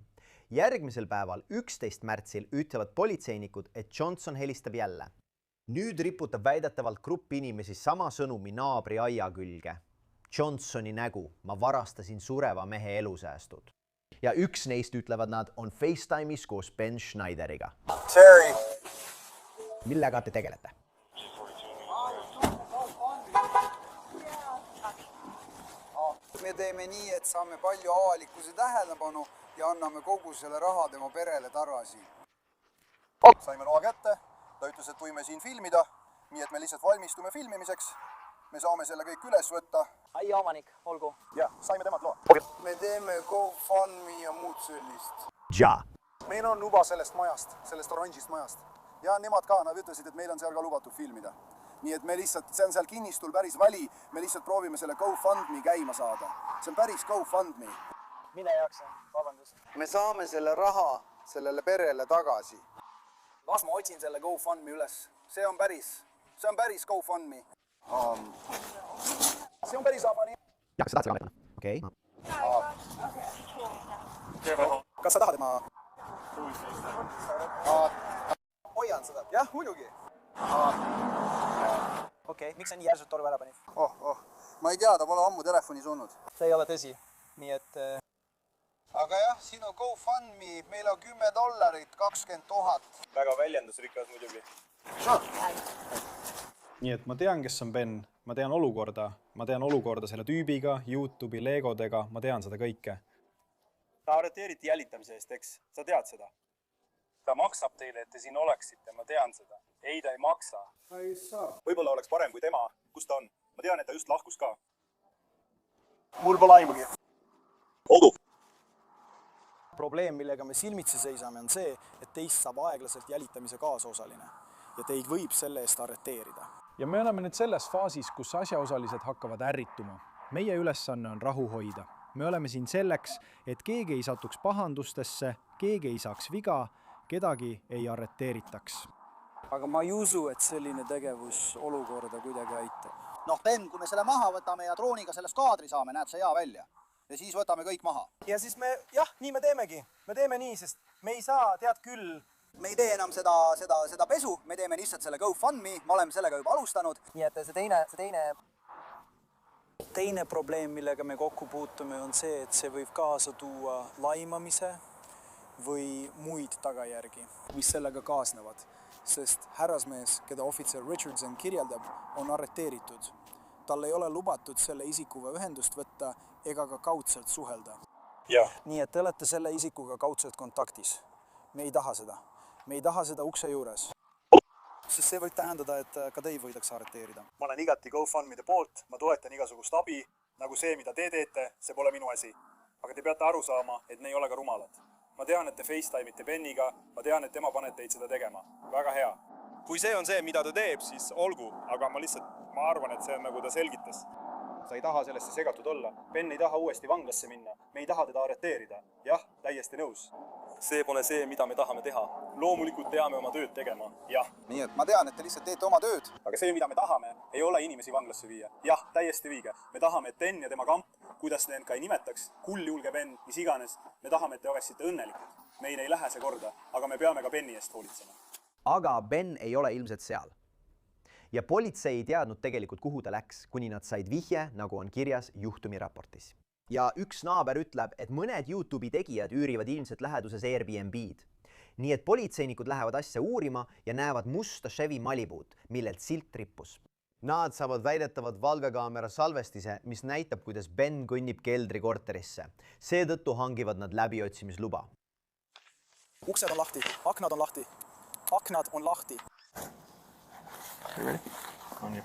Järgmisel päeval, 11. märtsil, ütlevad politseinikud, et Johnson helistab jälle. Nüüd riputab väidetavalt grupp inimesi sama sõnumi naabri aia külge. Johnsoni nägu, ma varastasin sureva mehe elusäästud. Ja üks neist, ütlevad nad, on FaceTime'is koos Ben Schneideriga. Terry! Millega te tegelete? Me teeme nii, et saame palju avalikkuse tähelepanu ja anname kogu selle raha tema perele tagasi. Saime loa kätte, ta ütles, et võime siin filmida, nii et me lihtsalt valmistume filmimiseks. Me saame selle kõik üles võtta. Ai omanik, olgu. Ja, saime temad loa. Me teeme GoFundMe ja muud sellist. Ja. Meil on luba sellest majast, sellest oranžist majast. Ja nemad ka, nad ütlesid, et meil on seal ka lubatud filmida. Nii et me lihtsalt, see on seal kinnistul päris vali, me lihtsalt proovime selle GoFundMe käima saada. See on päris GoFundMe. Mine jaksa, vabandust. Me saame selle raha sellele perele tagasi. Las ma otsin selle GoFundMe üles. See on päris GoFundMe. See on päris abani. Ja, sa tahad seda ametana? Okei. Kas sa tahad, et ma... Hoian seda. Jah, muidugi. Okei, miks sa nii järsult toru ära panid? Ma ei tea, ta pole ammu telefonis olnud. See ei ole tõsi. Nii et... Aga jah, sinu GoFundMe, meil on $10, 20 000. Väga väljendusrikas muidugi. Nii et ma tean, kes on Ben. Ma tean olukorda selle tüübiga, YouTube'i, Legodega. Ma tean seda kõike. Ta arreteeriti jälitamise eest, eks? Sa tead seda? Ta maksab teile, et te siin oleksite. Ma tean seda. Ei, ta ei maksa. Ei saa. Võib-olla oleks parem kui tema. Kus ta on? Ma tean, et ta just lahkus ka. Mul pole aimugi. Olgu. Probleem, millega me silmitsi seisame, on see, et teist saab aeglaselt jälitamise kaasosaline ja teid võib selle eest arreteerida. Ja me oleme nüüd selles faasis, kus asjaosalised hakkavad ärrituma. Meie ülesanne on rahu hoida. Me oleme siin selleks, et keegi ei satuks pahandustesse, keegi ei saaks viga, kedagi ei arreteeritaks. Aga ma ei usu, et selline tegevus olukorda kuidagi aitab. Ben, kui me selle maha võtame ja drooniga sellest kaadri saame, näeb see hea välja. ja siis võtame kõik maha. ja siis nii me teemegi. Me teeme nii, sest me ei saa, tead küll. Me ei tee enam seda pesu, me teeme lihtsalt selle GoFundMe, me oleme sellega juba alustanud. Nii et see teine probleem, millega me kokku puutume, on see, et see võib kaasa tuua laimamise või muid tagajärgi, mis sellega kaasnevad. Sest härrasmees, keda ohvitser Richardson kirjeldab, on arreteeritud. Tal ei ole lubatud selle isikuga ühendust võtta ega ka kaudselt suhelda. Nii et te olete selle isikuga kaudselt kontaktis. Me ei taha seda. Me ei taha seda ukse juures. Sest see võib tähendada, et ka teid võidakse arreteerida. Ma olen igati GoFundMe'de poolt, ma toetan igasugust abi, nagu see, mida te teete, see pole minu asi. Aga te peate aru saama, et ne ei ole ka rumalad. Ma tean, et te FaceTime'ite Beniga, ma tean, et tema paneb teid seda tegema. Väga hea. Kui see on see, mida ta teeb, siis olgu, aga ma arvan, et see on nagu ta selgitas. Sa ei taha sellesse segatud olla. Ben ei taha uuesti vanglasse minna. Me ei taha teda arreteerida. Jah, täiesti nõus. See pole see, mida me tahame teha. Loomulikult peame oma tööd tegema. Jah. Nii et ma tean, et te lihtsalt teete oma tööd. Aga see, mida me tahame, ei ole inimesi vanglasse viia. Jah, täiesti viige. Me tahame, et Ben ja tema kamp, kuidas need ka ei nimetaks, julge Ben, mis iganes, me tahame, et te oleksite õnnelikud. Meile ei lähe see korda, aga me peame ka Beni eest hoolitsema. Aga Ben ei ole ilmselt seal. Ja politsei ei teadnud tegelikult, kuhu ta läks, kuni nad said vihje, nagu on kirjas juhtumi raportis. Ja üks naaber ütleb, et mõned YouTube'i tegijad üürivad ilmselt läheduses Airbnb-d. Nii et politseinikud lähevad asja uurima ja näevad musta Chevy Malibu'd, millelt silt rippus. Nad saavad väidetavad valvekaamera salvestise, mis näitab, kuidas Ben kõnnib keldri korterisse. Seetõttu hangivad nad läbiotsimisluba. Uksed on lahti, aknad on lahti. Aknad on lahti. On ju.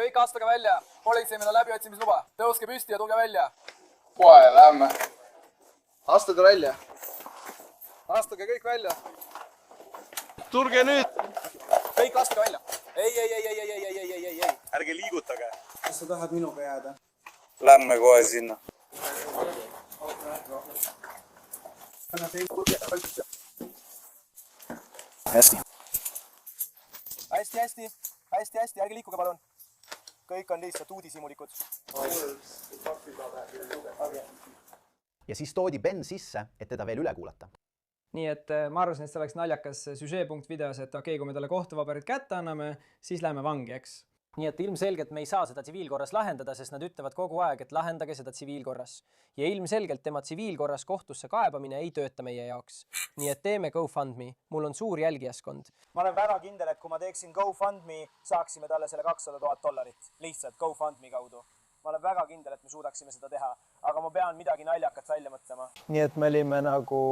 Kõik astuge välja. Politseimil on läbiotsimisluba. Tõuske püsti ja tulge välja. Kohe, lähme. Astuge välja. Astuge kõik välja. Tulge nüüd! Kõik astuge välja. Ei. Ärge liigutage. Kas sa tahad minuga jääda? Lähme kohe sinna. Hästi. Hästi, ärge liikuge palun. Kõik on lihtsalt uudisimulikud. Ja siis toodi Ben sisse, et teda veel üle kuulata. Nii et ma arvasin, et see oleks naljakas süžeepunkt videos, et okei, kui me talle kohtuvaberid kätte anname, siis läheme vangi, eks. Nii et ilmselgelt me ei saa seda tsiviilkorras lahendada, sest nad ütlevad kogu aeg, et lahendage seda tsiviilkorras. Ja ilmselgelt tema tsiviilkorras kohtusse kaebamine ei tööta meie jaoks. Nii et teeme GoFundMe. Mul on suur jälgijaskond. Ma olen väga kindel, et kui ma teeksin GoFundMe, saaksime talle selle $200,000. Lihtsalt GoFundMe kaudu. Ma olen väga kindel, et me suudaksime seda teha, aga ma pean midagi naljakat välja mõtlema. Nii et me olime nagu,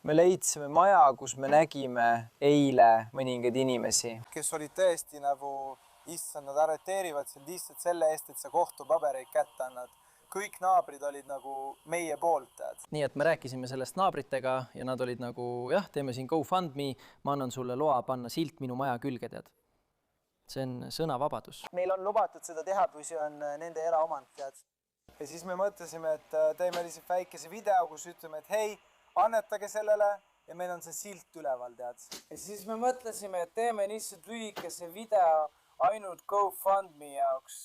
me leidsime maja, kus me nägime eile mõningaid inimesi. Kes olid tõesti nagu, issand, nad arreteerivad sind lihtsalt selle eest, et sa kohtupabereid kätte annad. Kõik naabrid olid nagu meie poolt, tead. Nii et me rääkisime sellest naabritega ja nad olid nagu, jah, teeme siin GoFundMe, ma annan sulle loa panna silt minu maja külge, tead. See on sõnavabadus. Meil on lubatud seda teha, kui see on nende eraomand, tead. Ja siis me mõtlesime, et teeme lihtsalt väikese video, kus ütleme, et hei, annetage sellele ja meil on see silt üleval, tead. Ja siis me mõtlesime, et teeme lihtsalt lühikese video ainult GoFundMe jaoks.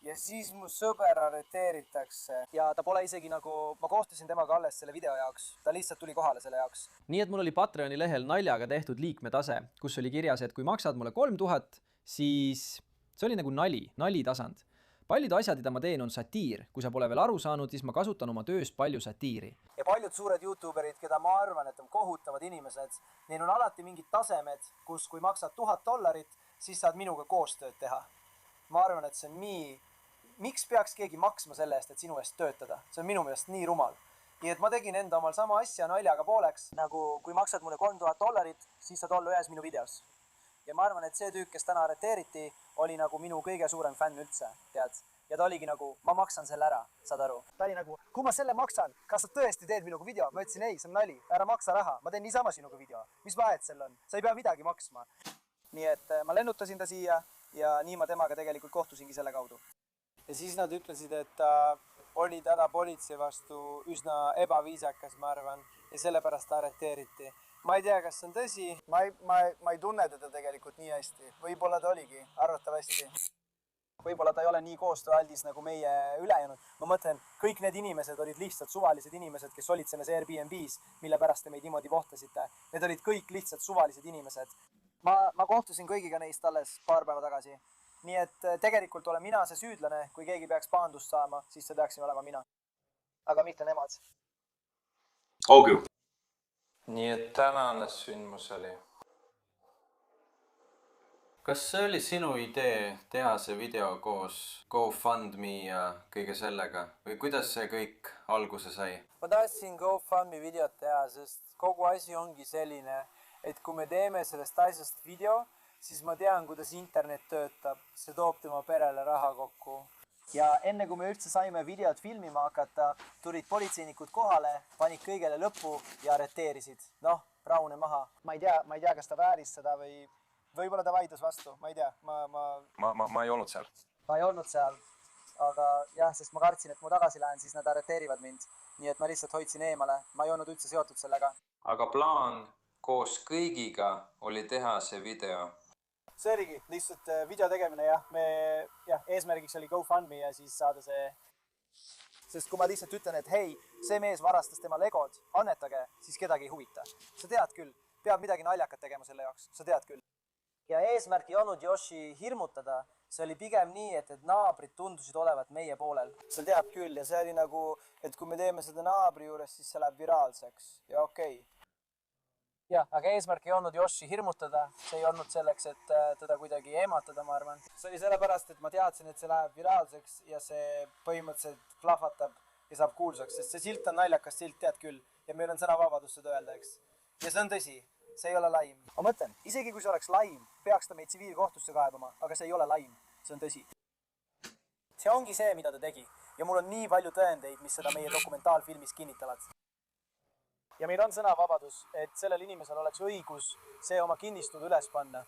Ja siis mu sõber arreteeritakse. Ja ta pole isegi nagu, ma koostasin temaga alles selle video jaoks. Ta lihtsalt tuli kohale selle jaoks. Nii et mul oli Patreoni lehel naljaga tehtud liikmetase, kus oli kirjas, et kui maksad mulle 3000, siis see oli nagu nalitasand. Paljud asjad, mida ma teen, on satiir. Kui sa pole veel aru saanud, siis ma kasutan oma töös palju satiiri. Ja paljud suured YouTuberid, keda ma arvan, et on kohutavad inimesed, neil on alati mingid tasemed, kus kui maksad $1000, siis saad minuga koostööd teha. Ma arvan, et see on miks peaks keegi maksma selle eest, et sinu eest töötada? See on minu meelest nii rumal. Nii et ma tegin enda omal sama asja naljaga pooleks. Nagu kui maksad mulle $3000, siis saad olla ühes minu videos. Ja ma arvan, et see tüüp, kes täna arreteeriti, oli nagu minu kõige suurem fänn üldse, tead. Ja ta oligi nagu, ma maksan selle ära, saad aru. Ta oli nagu, kui ma selle maksan, kas sa tõesti teed minuga video? Ma ütlesin, ei, see on nali, ära maksa raha, ma teen niisama sinuga video. Mis vahet seal on? Sa ei pea midagi maksma. Nii et ma lennutasin ta siia ja nii ma temaga tegelikult kohtusingi selle kaudu. Ja siis nad ütlesid, et oli täna politsei vastu üsna ebaviisakas, ma arvan, ja sellepärast ta arreteeriti. Ma ei tea, kas see on tõsi. Ma ei tunne teda tegelikult nii hästi. Võib-olla ta oligi, arvatavasti. võib-olla ta ei ole nii koostööaldis nagu meie ülejäänud. Ma mõtlen, kõik need inimesed olid lihtsalt suvalised inimesed, kes olid selles Airbnbs, mille pärast te meid niimoodi vohtasite. Need olid kõik lihtsalt suvalised inimesed. Ma kohtusin kõigiga neist alles paar päeva tagasi. Nii et tegelikult olen mina see süüdlane, kui keegi peaks pahandust saama, siis see peaksin olema mina. Aga mitte nemad. Augu. Nii et tänane sündmus oli. Kas see oli sinu idee teha see video koos GoFundMe ja kõige sellega? Või kuidas see kõik alguse sai? Ma tahtsin GoFundMe videot teha, sest kogu asi ongi selline, et kui me teeme sellest asjast video, siis ma tean, kuidas internet töötab. See toob tema perele raha kokku. Ja enne kui me üldse saime videot filmima hakata, tulid politseinikud kohale, panid kõigele lõppu ja arreteerisid. Noh, rahune maha. Ma ei tea, kas ta vääris seda või võib-olla ta vaidlus vastu. Ma ei tea. Ma ei olnud seal. Ma ei olnud seal. Aga jah, sest ma kartsin, et ma tagasi lähen, siis nad arreteerivad mind. Nii et ma lihtsalt hoidsin eemale. Ma ei olnud üldse seotud sellega. Aga plaan koos kõigiga oli teha see video. See oligi lihtsalt video tegemine, eesmärgiks oli GoFundMe ja siis saada see. Sest kui ma lihtsalt ütlen, et hei, see mees varastas tema legod, annetage, siis kedagi ei huvita. Sa tead küll, peab midagi naljakat tegema selle jaoks, sa tead küll. Ja eesmärk ei olnud Yoshi hirmutada, see oli pigem nii, et naabrid tundusid olevat meie poolel. Sa tead küll ja see oli nagu, et kui me teeme seda naabri juures, siis see läheb viraalseks ja okei. Jah, aga eesmärk ei olnud Yoshi hirmutada, see ei olnud selleks, et teda kuidagi eematada, ma arvan. See oli sellepärast, et ma teadsin, et see läheb viraalseks ja see põhimõtteliselt plahvatab ja saab kuulsaks, sest see silt on naljakas silt, tead küll, ja meil on sõnavabadus seda öelda, eks. Ja see on tõsi, see ei ole laim. Ma mõtlen, isegi kui see oleks laim, peaks ta meid tsiviilkohtusse kaebama, aga see ei ole laim, see on tõsi. See ongi see, mida ta tegi ja mul on nii palju tõendeid, mis seda meie dokumentaalfilmis kinnitavad. Ja meil on sõnavabadus, et sellel inimesel oleks õigus see oma kinnistud üles panna.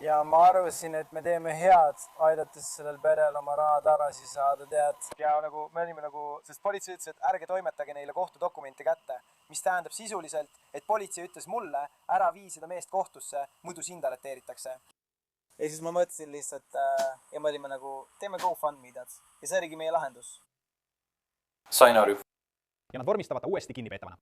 Ja ma arvasin, et me teeme head, aidates sellel perel oma raha tagasi saada, tead. Ja nagu me olime sest politsei ütles, et ärge toimetage neile kohtudokumente kätte, mis tähendab sisuliselt, et politsei ütles mulle ära vii seda meest kohtusse, muidu sind arreteeritakse. Ja siis ma mõtlesin lihtsalt ja me olime teeme GoFundMe, tead. Ja see oligi meie lahendus. Sain aru. Ja nad vormistavad ta uuesti kinnipeetavana.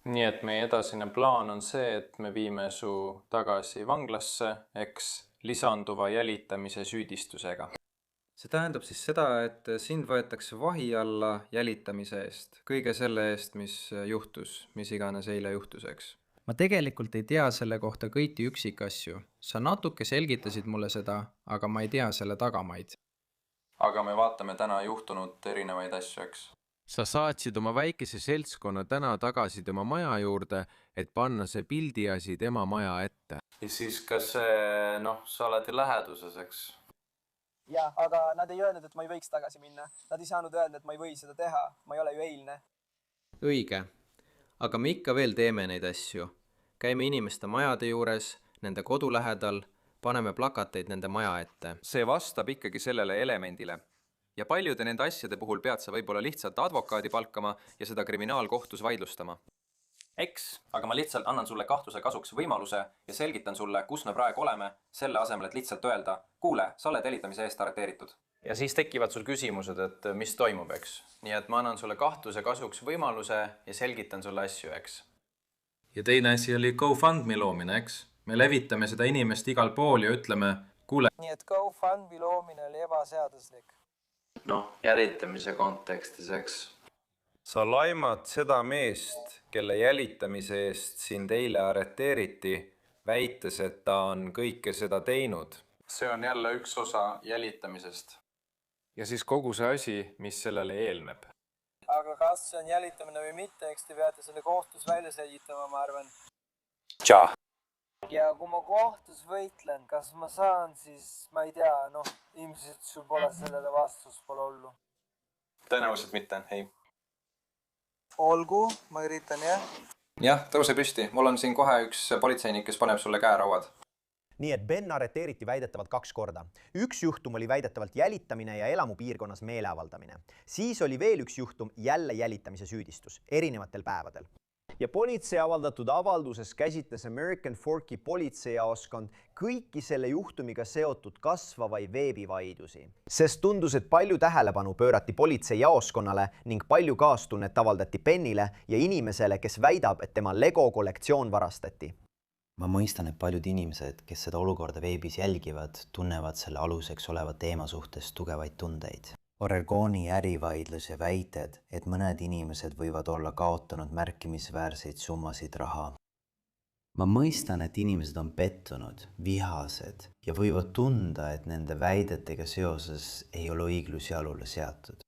Nii et meie edasine plaan on see, et me viime su tagasi vanglasse, eks lisanduva jälitamise süüdistusega. See tähendab siis seda, et sind võetakse vahi alla jälitamise eest, kõige selle eest, mis juhtus, mis iganes eile juhtus, eks. Ma tegelikult ei tea selle kohta kõiki üksikasju. Sa natuke selgitasid mulle seda, aga ma ei tea selle tagamaid. Aga me vaatame täna juhtunud erinevaid asju, eks. Sa saatsid oma väikese seltskonna täna tagasi tema maja juurde, et panna see pildiasi tema maja ette. Ja siis kas sa oled läheduses, eks? Jah, aga nad ei öelnud, et ma ei võiks tagasi minna. Nad ei saanud öelda, et ma ei või seda teha. Ma ei ole ju eilne. Õige. Aga me ikka veel teeme neid asju. Käime inimeste majade juures, nende kodu lähedal, paneme plakateid nende maja ette. See vastab ikkagi sellele elemendile. Ja paljude nende asjade puhul pead sa võib-olla lihtsalt advokaadi palkama ja seda kriminaalkohtus vaidlustama. Eks, aga ma lihtsalt annan sulle kahtluse kasuks võimaluse ja selgitan sulle, kus me praegu oleme, selle asemel, et lihtsalt öelda, kuule, sa oled jälitamise eest arreteeritud. Ja siis tekivad sul küsimused, et mis toimub, eks. Nii et ma annan sulle kahtluse kasuks võimaluse ja selgitan sulle asju, eks. Ja teine asi oli GoFundMe loomine, eks. Me levitame seda inimest igal pool ja ütleme, kuule. Nii et GoFundMe loomine oli ebaseaduslik. Jälitamise kontekstis, eks. Sa laimad seda meest, kelle jälitamise eest sind eile arreteeriti, väites, et ta on kõike seda teinud. See on jälle üks osa jälitamisest. Ja siis kogu see asi, mis sellele eelneb. Aga kas see on jälitamine või mitte, eks te peate selle kohtus välja selgitama, ma arvan. Tša. Ja kui ma kohtus võitlen, kas ma saan siis, ma ei tea, ilmselt sul pole sellele vastus, pole hullu. Tõenäoliselt mitte, ei. Olgu, ma üritan, jah? Jah, tõuse püsti. Mul on siin kohe üks politseinik, kes paneb sulle käerauad. Nii et Ben arreteeriti väidetavalt 2 korda. Üks juhtum oli väidetavalt jälitamine ja elamupiirkonnas meeleavaldamine. Siis oli veel üks juhtum jälle jälitamise süüdistus, erinevatel päevadel. ja politsei avaldatud avalduses käsitles American Forki politseijaoskond kõiki selle juhtumiga seotud kasvavaid veebivaidlusi. Sest tundus, et palju tähelepanu pöörati politseijaoskonnale ning palju kaastunnet avaldati Bennile ja inimesele, kes väidab, et tema Lego kollektsioon varastati. Ma mõistan, et paljud inimesed, kes seda olukorda veebis jälgivad, tunnevad selle aluseks oleva teema suhtes tugevaid tundeid. Oregoni ärivaidlus ja väited, et mõned inimesed võivad olla kaotanud märkimisväärseid summasid raha. Ma mõistan, et inimesed on pettunud, vihased ja võivad tunda, et nende väidetega seoses ei ole õiglus jalule seatud.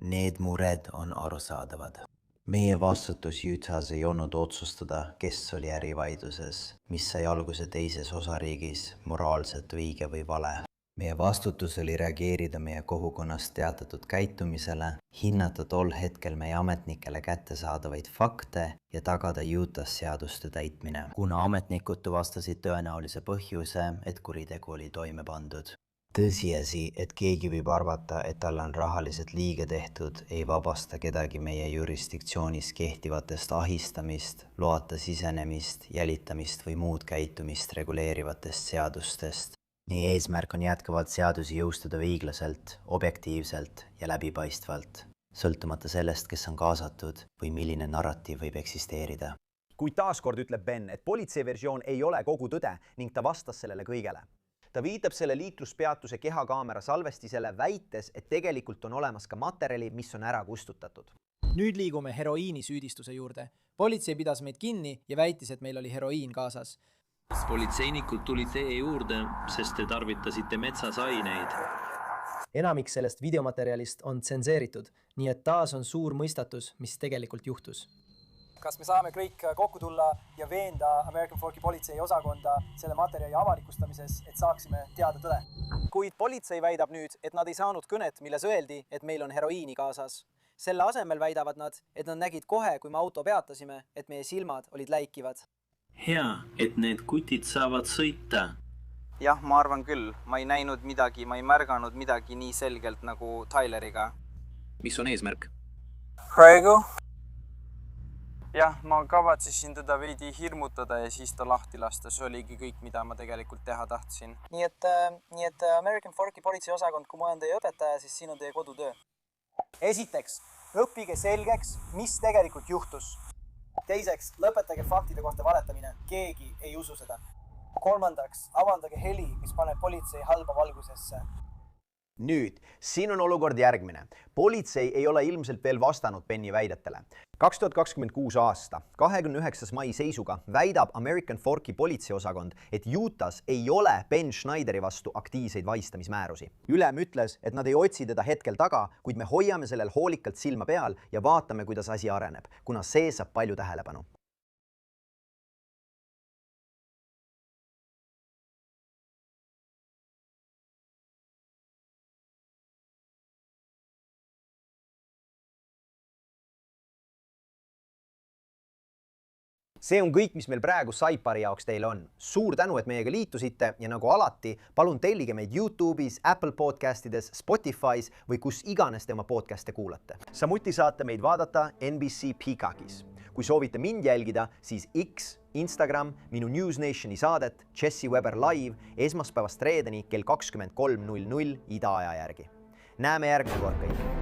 Need mured on arusaadavad. Meie vastutus Utahs ei olnud otsustada, kes oli ärivaidluses, mis sai alguse teises osariigis, moraalselt õige või vale. Meie vastutus oli reageerida meie kogukonnast teatatud käitumisele, hinnata tol hetkel meie ametnikele kättesaadavaid fakte ja tagada Utahs seaduste täitmine, kuna ametnikud tuvastasid tõenäolise põhjuse, et kuritegu oli toime pandud. Tõsiasi, et keegi võib arvata, et talle on rahaliselt liiga tehtud, ei vabasta kedagi meie jurisdiktsioonis kehtivatest ahistamist, loata sisenemist, jälitamist või muud käitumist reguleerivatest seadustest. Meie eesmärk on jätkuvalt seadusi jõustada õiglaselt, objektiivselt ja läbipaistvalt, sõltumata sellest, kes on kaasatud või milline narratiiv võib eksisteerida. Kuid taaskord ütleb Ben, et politsei versioon ei ole kogu tõde ning ta vastas sellele kõigele. Ta viitab selle liikluspeatuse kehakaamera salvestisele, väites, et tegelikult on olemas ka materjali, mis on ära kustutatud. Nüüd liigume heroiini süüdistuse juurde. Politsei pidas meid kinni ja väitis, et meil oli heroiin kaasas. Politseinikud tulid teie juurde, sest te tarvitasite metsas aineid. Enamik sellest videomaterjalist on tsenseeritud, nii et taas on suur mõistatus, mis tegelikult juhtus. Kas me saame kõik kokku tulla ja veenda American Forki politsei osakonda selle materjali avalikustamises, et saaksime teada tõde? Kuid politsei väidab nüüd, et nad ei saanud kõnet, milles öeldi, et meil on heroiini kaasas. Selle asemel väidavad nad, et nad nägid kohe, kui me auto peatasime, et meie silmad olid läikivad. Hea, et need kutid saavad sõita. Jah, ma arvan küll. Ma ei näinud midagi, ma ei märganud midagi nii selgelt nagu Tyleriga. Mis on eesmärk? Praegu? Jah, ma kavatsesin teda veidi hirmutada ja siis ta lahti lasta. See oligi kõik, mida ma tegelikult teha tahtsin. Nii et American Forki politsei osakond, kui ma olen teie õpetaja, siis siin on teie kodutöö. Esiteks, õppige selgeks, mis tegelikult juhtus. Teiseks, lõpetage faktide kohta valetamine. Keegi ei usu seda. Kolmandaks, avaldage heli, mis paneb politsei halba valgusesse. Nüüd, siin on olukord järgmine. Politsei ei ole ilmselt veel vastanud Benni väidetele. 2026 aasta, 29. mai seisuga väidab American Forki politseiosakond, et Utahs ei ole Ben Schneideri vastu aktiivseid vahistamismäärusi. Ülem ütles, et nad ei otsi teda hetkel taga, kuid me hoiame sellel hoolikalt silma peal ja vaatame, kuidas asi areneb, kuna see saab palju tähelepanu. See on kõik, mis meil praegu Saipari jaoks teile on. Suur tänu, et meiega liitusite ja nagu alati, palun tellige meid YouTube'is, Apple Podcastides, Spotify's või kus iganes te oma podcast'e kuulate. Samuti saate meid vaadata NBC Peacockis. Kui soovite mind jälgida, siis X, Instagram, minu News Nationi saadet, Jesse Weber Live, esmaspäevast reedeni kell 23.00 idaaja järgi. Näeme järgmine kord kõik.